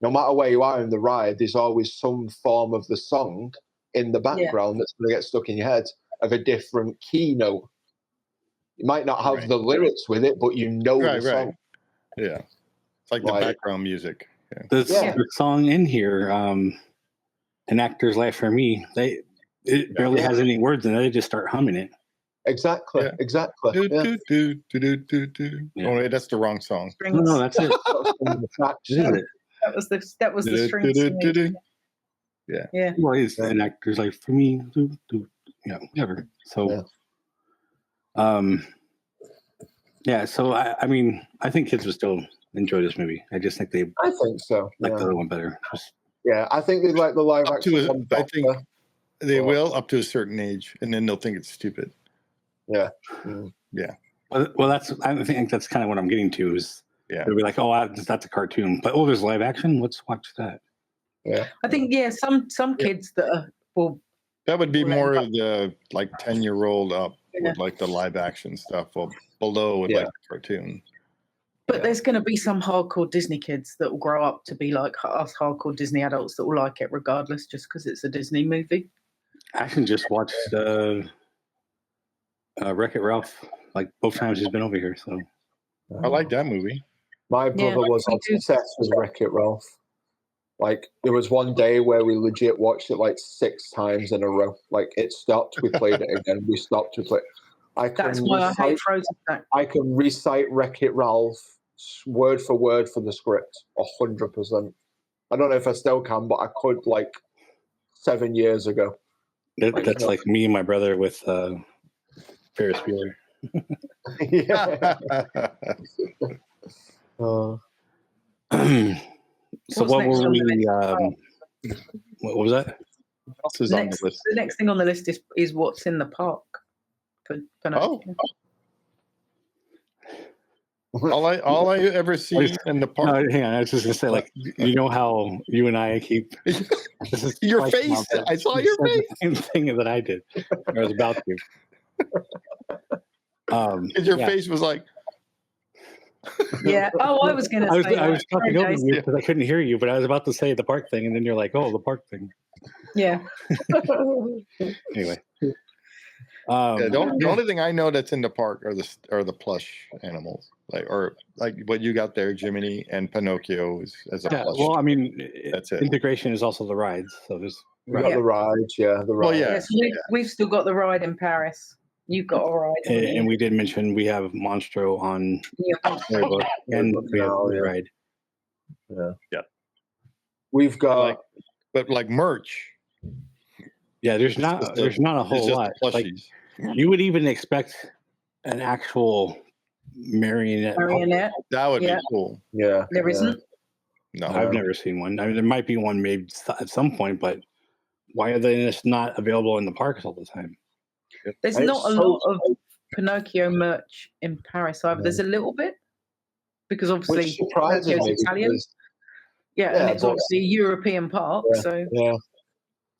No matter where you are in the ride, there's always some form of the song in the background that's going to get stuck in your head of a different keynote. You might not have the lyrics with it, but you know the song.
Yeah. It's like the background music. Yeah.
The song in here, An Actor's Life for Me, it barely has any words in it. They just start humming it.
Exactly.
Do, do, do, do, do, do, do.
Yeah.
Oh, wait, that's the wrong song.
No, that's it.
That was the string. Yeah.
Well, it's An Actor's Life for Me. Whatever. So, so I mean, I think kids would still enjoy this movie. I just think
I think so.
like the other one better.
I think they like the live action one better.
I think they will up to a certain age, and then they'll think it's stupid.
Yeah.
Yeah.
Well, I think that's kind of what I'm getting to is they'll be like, oh, that's a cartoon, but there's live action. Let's watch that.
Yeah.
I think some kids that
that would be more of the like 10-year-old up with like the live action stuff, or below with like the cartoon.
But there's going to be some hardcore Disney kids that will grow up to be like us hardcore Disney adults that will like it regardless, just because it's a Disney movie.
I actually just watched Wreck-It Ralph like both times he's been over here. So
I like that movie.
My brother was obsessed with Wreck-It Ralph. Like there was one day where we legit watched it like 6 times in a row. Like it stopped, we played it again. We stopped, we played.
That's why I hate Frozen.
I can recite Wreck-It Ralph word for word for the script 100%. I don't know if I still can, but I could like 7 years ago.
That's like me and my brother with Ferris Bueller. So what were we? What was that?
What else is on the list?
The next thing on the list is what's in the park.
All I ever see in the park.
No, hang on, I was just gonna say, like, you know how you and I keep this is
your face. I saw your face.
The same thing that I did. I was about to.
Your face was like.
Yeah. Oh, I was gonna say.
I was talking over you because I couldn't hear you, but I was about to say the park thing, and then you're like, "Oh, the park thing."
Yeah.
Anyway.
The only thing I know that's in the park are the plush animals, like what you got there, Jiminy and Pinocchio as a plush.
Well, I mean,
that's it.
Integration is also the rides, so there's
we got the rides, the rides.
Well,
Yes, we've still got the ride in Paris. You've got a ride,
and we did mention we have Monstro on Storybook, and we have the ride.
Yeah. We've got,
but like merch.
Yeah, there's not a whole lot. Like, you would even expect an actual marionette.
Marionette.
That would
Yeah.
be cool.
Yeah.
There isn't.
No,
I've never seen one. I mean, there might be one made at some point, but why are they just not available in the parks all the time?
There's
And
not a
it's so-
lot of Pinocchio merch in Paris either. There's a little bit because obviously
Which surprises
Pinocchio's
me
Italian.
because
Yeah, and
Yeah,
it's
but-
obviously a European park.
Yeah.
So
yeah,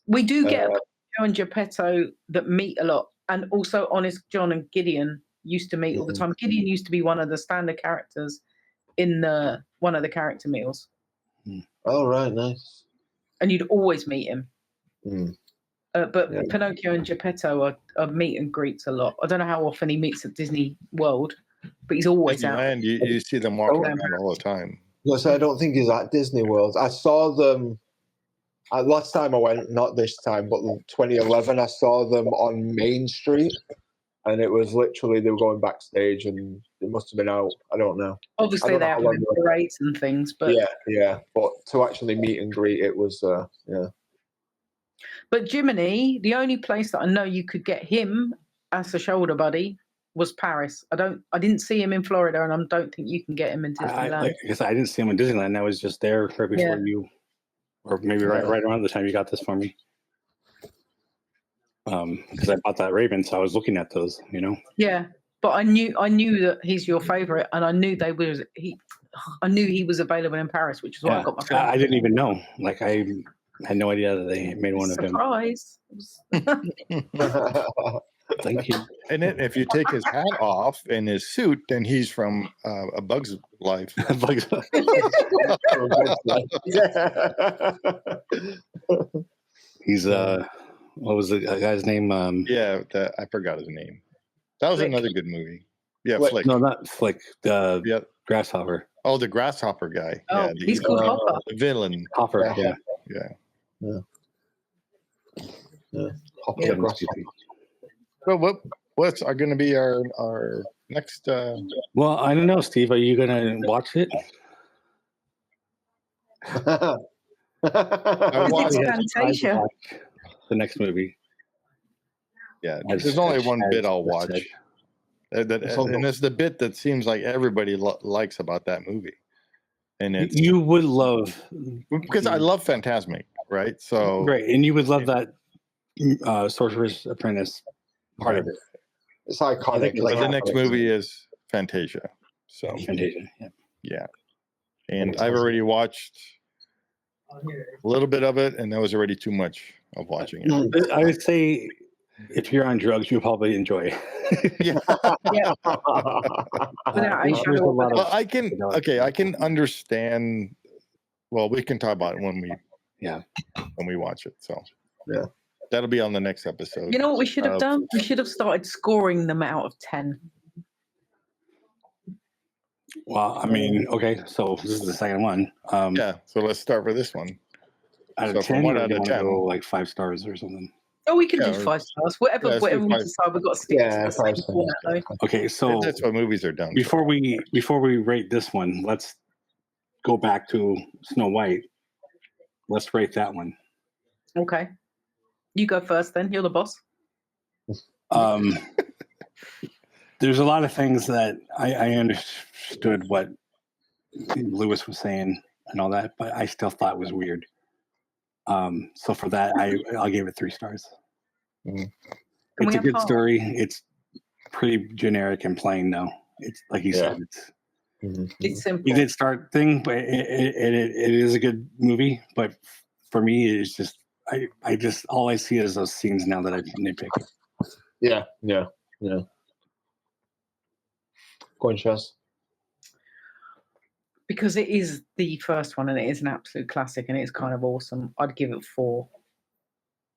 we do get a Pinocchio and Geppetto that meet a lot. And also Honest John and Gideon used to meet all the time. Gideon used to be one of the standard characters in one of the character meals.
oh right, nice.
And you'd always meet him.
Mm.
But
Yeah.
Pinocchio and Geppetto are meet and greets a lot. I don't know how often he meets at Disney World, but he's always out.
Disneyland, you see them walking
Oh.
around all the time.
No, so I don't think he's at Disney World. I saw them last time I went, not this time, but 2011. I saw them on Main Street, and it was literally they were going backstage, and it must have been out. I don't know.
Obviously,
don't
they
know
have
how
them
long
in
they were-
parades and things, but
Yeah. But to actually meet and greet, it was yeah.
But Jiminy, the only place that I know you could get him as a shoulder buddy was Paris. I didn't see him in Florida, and I don't think you can get him in Disneyland.
I guess I didn't see him in Disneyland. I was just there right before you, or maybe right around the time you got this for me. Because I bought that Raven, so I was looking at those.
Yeah, but I knew that he's your favorite, and I knew I knew he was available in Paris, which is why I got my friend.
I didn't even know. Like I had no idea that they made one of them.
Surprise!
Thank you.
And then if you take his hat off and his suit, then he's from A Bug's Life.
He's what was the guy's name?
Yeah, I forgot his name. That was
Flick.
another good movie. Yeah,
Flick.
Flick.
No, not Flick. The
Yeah.
Grasshopper.
Oh, the grasshopper guy.
Oh,
Yeah,
he's called Hopper.
the villain.
Hopper.
Yeah.
Yeah.
Hopper
Yeah.
the Grasshopper.
Well, what's going to be our next?
Well, I don't know, Steve. Are you gonna watch it?
I
It's
watched-
Fantasia.
Watch the next movie.
Yeah,
As-
there's only
as-
one
as-
bit I'll
as
watch.
said.
And it's the bit that seems like everybody likes about that movie. And it's
You would love,
because I love Phantasmic, right? So
right, and you would love that Sorcerer's Apprentice part of it.
It's iconic.
but the next movie is Fantasia. So
Fantasia. Yeah.
yeah. And I've already watched a little bit of it, and that was already too much of watching it.
I would say if you're on drugs, you'll probably enjoy it.
Without a
There's
shadow
a
of
lot
a
Well,
of,
I can understand. Well, we can talk about it when we watch it. So
Yeah.
that'll be on the next episode.
You know what we should have done? We should have started scoring them out of 10.
well, I mean, okay, so this is the second one.
Yeah. So let's start with this one.
Out
So
of
from
10,
one
or
out
do you
of
wanna
10.
go like 5 stars or something.
Oh, we can
Yeah,
do
or-
5 stars. Whatever,
Yeah, let's do
whatever we
5.
decide, we've got to stick
Yeah,
to the same
5 stars.
format, though.
Okay, so
That's what movies are done.
before we rate this one, let's go back to Snow White. Let's rate that one.
Okay. You go first then. You're the boss.
There's a lot of things that I understood what Lewis was saying and all that, but I still thought was weird. So for that, I'll give it 3 stars.
Mm.
Can we
It's a
have
good
half?
story. It's pretty generic and plain, though. It's like you said,
It's simple.
we did start thing, but it is a good movie. But for me, it's just I just all I see is those scenes now that I've nitpicked.
Yeah. Go on, Shaz.
Because it is the first one and it is an absolute classic and it's kind of awesome. I'd give it 4.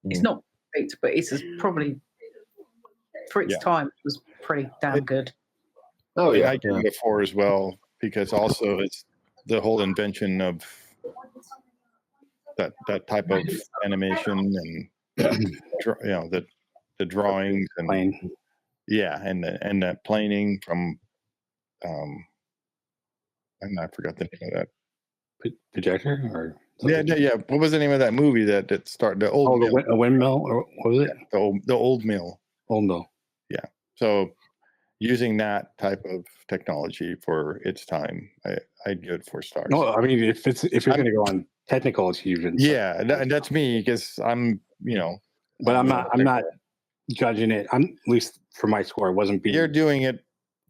It's not perfect, but it's probably for its
Yeah.
time. It was pretty damn good.
Oh
And
yeah.
I give it a 4 as well, because also it's the whole invention of that type of animation and the drawings and
Plain.
and that planing from I forgot the name of that.
Projector or
Yeah. What was the name of that movie that started the old mill?
a windmill or what was it?
The old mill.
Old mill.
So using that type of technology for its time, I'd give it 4 stars.
No, I mean, if you're going to go on technical achievements,
Yeah, and that's me because I'm,
but I'm not judging it. I'm, at least for my score, it wasn't being.
You're doing it.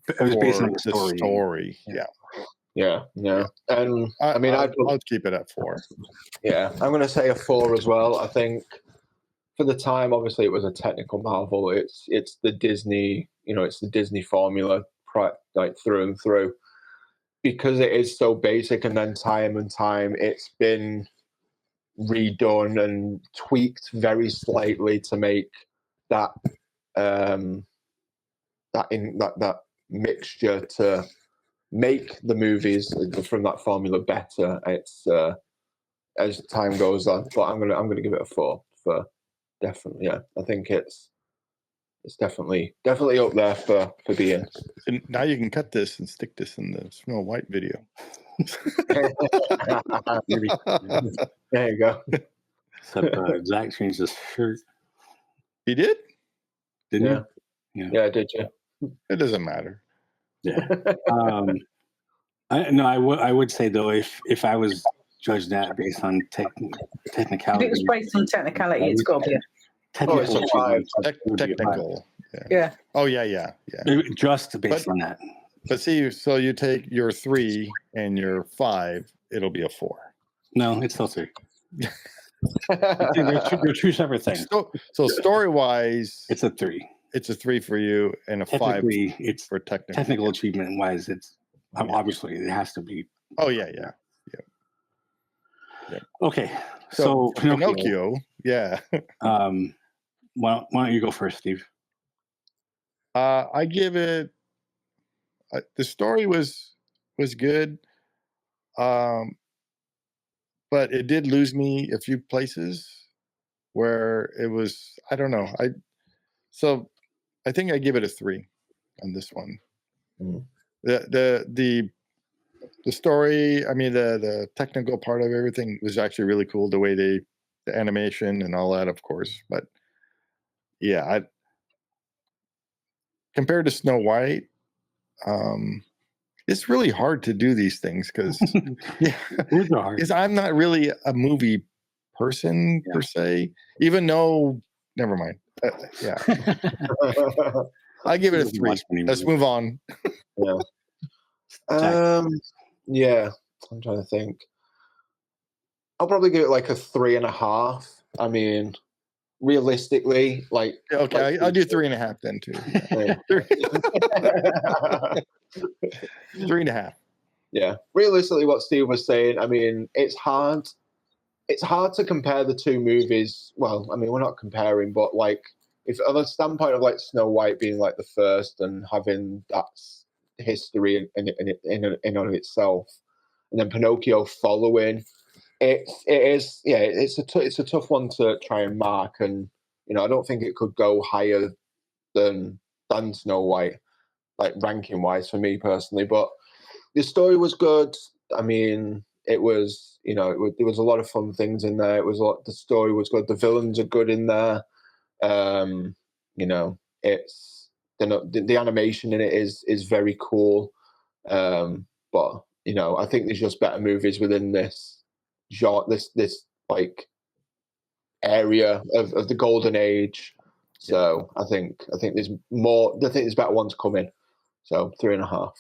It was based on the
the
story.
story.
Yeah. And
I'll keep it at 4.
Yeah, I'm going to say a 4 as well. I think for the time, obviously, it was a technical marvel. It's the Disney, it's the Disney formula, like through and through, because it is so basic. And then time and time, it's been redone and tweaked very slightly to make that that mixture to make the movies from that formula better. It's as time goes on, but I'm gonna give it a 4 for definitely. Yeah, I think it's definitely up there for being.
And now you can cut this and stick this in the Snow White video.
Maybe.
There you go.
Except Zach changed his shirt.
He did?
Didn't
Yeah, did you?
It doesn't matter.
he? Yeah. I would say though, if I was judged that based on
If
technicality,
it was based on technicality, it's got to be
technical
it's a 5.
achievements, it would be a 5.
Technical.
yeah.
Oh yeah.
Just based on that.
But see, so you take your 3 and your 5, it'll be a 4.
No, it's still 3. They're two separate things.
So story wise,
It's a 3.
it's a 3 for you and a 5
Technically, it's
for technical.
technical achievement wise. It's obviously it has to be.
Oh yeah.
Okay, so
Pinocchio, yeah.
Why don't you go first, Steve?
I give it. The story was good, but it did lose me a few places where it was. I don't know. I think I give it a 3 on this one.
Mm.
The story. I mean, the technical part of everything was actually really cool. The way the animation and all that, of course, but yeah, compared to Snow White, it's really hard to do these things because I'm not really a movie person per se, even though never mind. I give it a 3. Let's move on.
Yeah, I'm trying to think. I'll probably give it like a 3.5. I mean, realistically,
okay, I'll do 3.5 then too. 3.5.
Yeah, realistically, what Steve was saying. I mean, it's hard to compare the two movies. Well, I mean, we're not comparing, but if on a standpoint of Snow White being the first and having that history in of itself, and then Pinocchio following. It's a tough one to try and mark, and I don't think it could go higher than Snow White, ranking wise for me personally. But the story was good. I mean, it was there was a lot of fun things in there. The story was good. The villains are good in there. It's the animation in it is very cool. But I think there's just better movies within this genre, this area of the golden age. So I think there's more. I think there's better ones coming. So 3.5.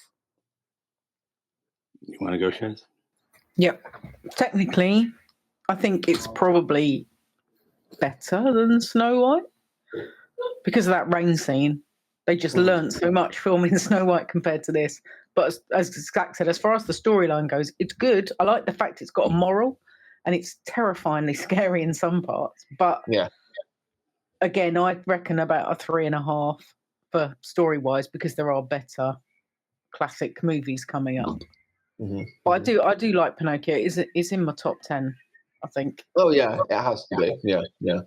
You want to go, Shaz?
Yep. Technically, I think it's probably better than Snow White because of that rain scene. They just learned so much filming Snow White compared to this. But as Zach said, as far as the storyline goes, it's good. I like the fact it's got a moral, and it's terrifyingly scary in some parts. But again, I reckon about a 3.5 for story-wise because there are better classic movies coming up.
Mm-hmm.
But I do like Pinocchio. It's in my top 10, I think.
Oh yeah, it has to be. Yeah.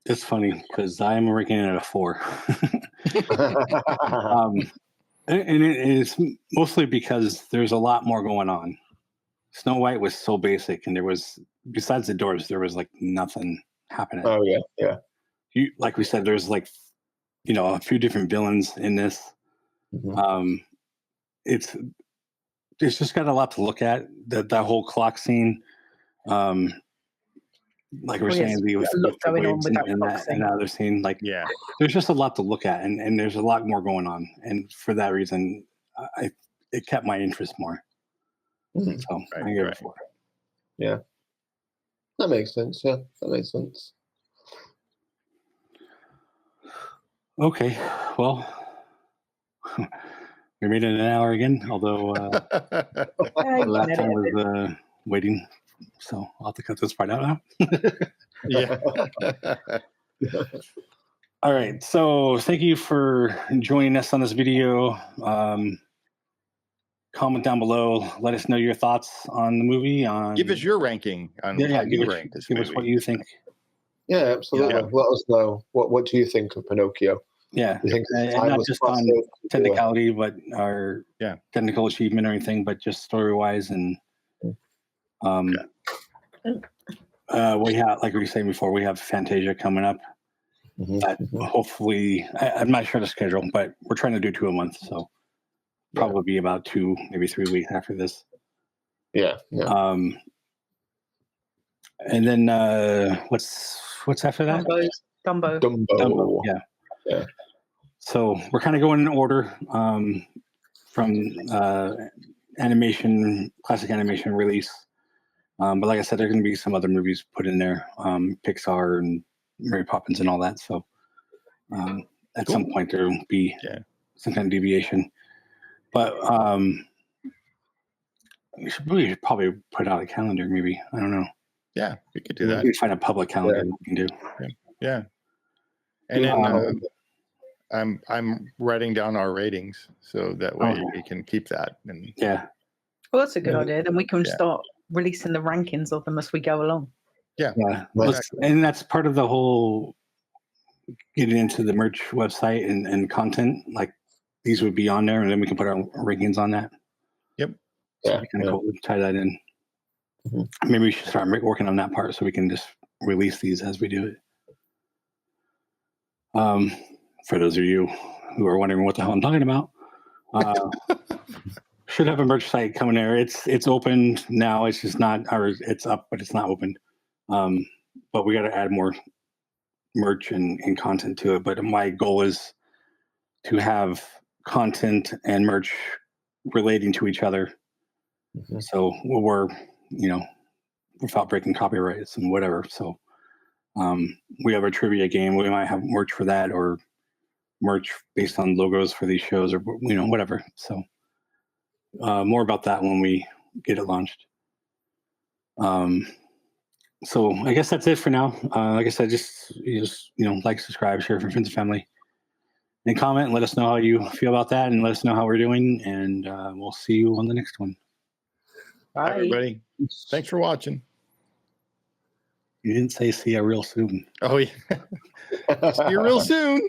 It's funny because I am ranking it at a 4. And it is mostly because there's a lot more going on. Snow White was so basic, and there was, besides the doors, there was nothing happening.
Oh yeah.
You, like we said, there's a few different villains in this.
Mhm.
It's just got a lot to look at. That whole clock scene, like we're
Oh, yes.
saying, with
A lot
the
going on
waves
with that
and
clock
that
scene.
other scene, like
Yeah.
there's just a lot to look at, and there's a lot more going on, and for that reason, it kept my interest more.
Mhm.
So
Right,
I give it
right.
a 4.
Yeah, that makes sense. Yeah, that makes sense.
Okay, well, we made it an hour again. Although the
You
last
can
time
edit
was waiting, so I'll have to cut this part out now.
Yeah.
All right, so thank you for joining us on this video. Comment down below. Let us know your thoughts on the movie.
Give us your ranking on how you rank this
give
movie.
us what you think.
Yeah, absolutely.
Yeah.
Let us know what do you think of Pinocchio?
Yeah,
You think it's
and not
timeless
just on
classic?
technicality, but our
Yeah.
technical achievement or anything, but just story wise and we have, like we were saying before, we have Fantasia coming up.
Mhm,
That
mhm.
hopefully, I'm not sure the schedule, but we're trying to do 2 a month, so
Yeah.
probably be about 2, maybe 3 weeks after this.
Yeah, yeah.
And then what's after that?
Dumbo.
Dumbo.
Yeah.
Yeah.
So we're kind of going in order from classic animation release. But like I said, there are going to be some other movies put in there, Pixar and Mary Poppins and all that. So at some point there will be some kind of deviation. But we should probably put out a calendar, maybe. I don't know.
Yeah, we could do that.
We find a public calendar we can do.
Yeah. And then I'm writing down our ratings so that way we can keep that. And
yeah.
Well, that's a good idea. Then we can start releasing the rankings of them as we go along.
Yeah.
And that's part of the whole getting into the merch website and content. Like these would be on there, and then we can put our rankings on that.
Yep.
So it'd be kind of cool to tie that in. Mm-hmm. Maybe we should start working on that part so we can just release these as we do it. For those of you who are wondering what the hell I'm talking about, should have a merch site coming there. It's open now. It's just not, or it's up, but it's not open. But we got to add more merch and content to it. But my goal is to have content and merch relating to each other. Mm-hmm. So we're, without breaking copyrights and whatever. So we have a trivia game. We might have merch for that, or merch based on logos for these shows, or whatever. So more about that when we get it launched. So I guess that's it for now. Like I said, just like, subscribe, share for friends and family, and comment and let us know how you feel about that, and let us know how we're doing, and we'll see you on the next one.
Bye,
everybody. Thanks for watching.
You didn't say see you real soon.
Oh yeah. See you real soon.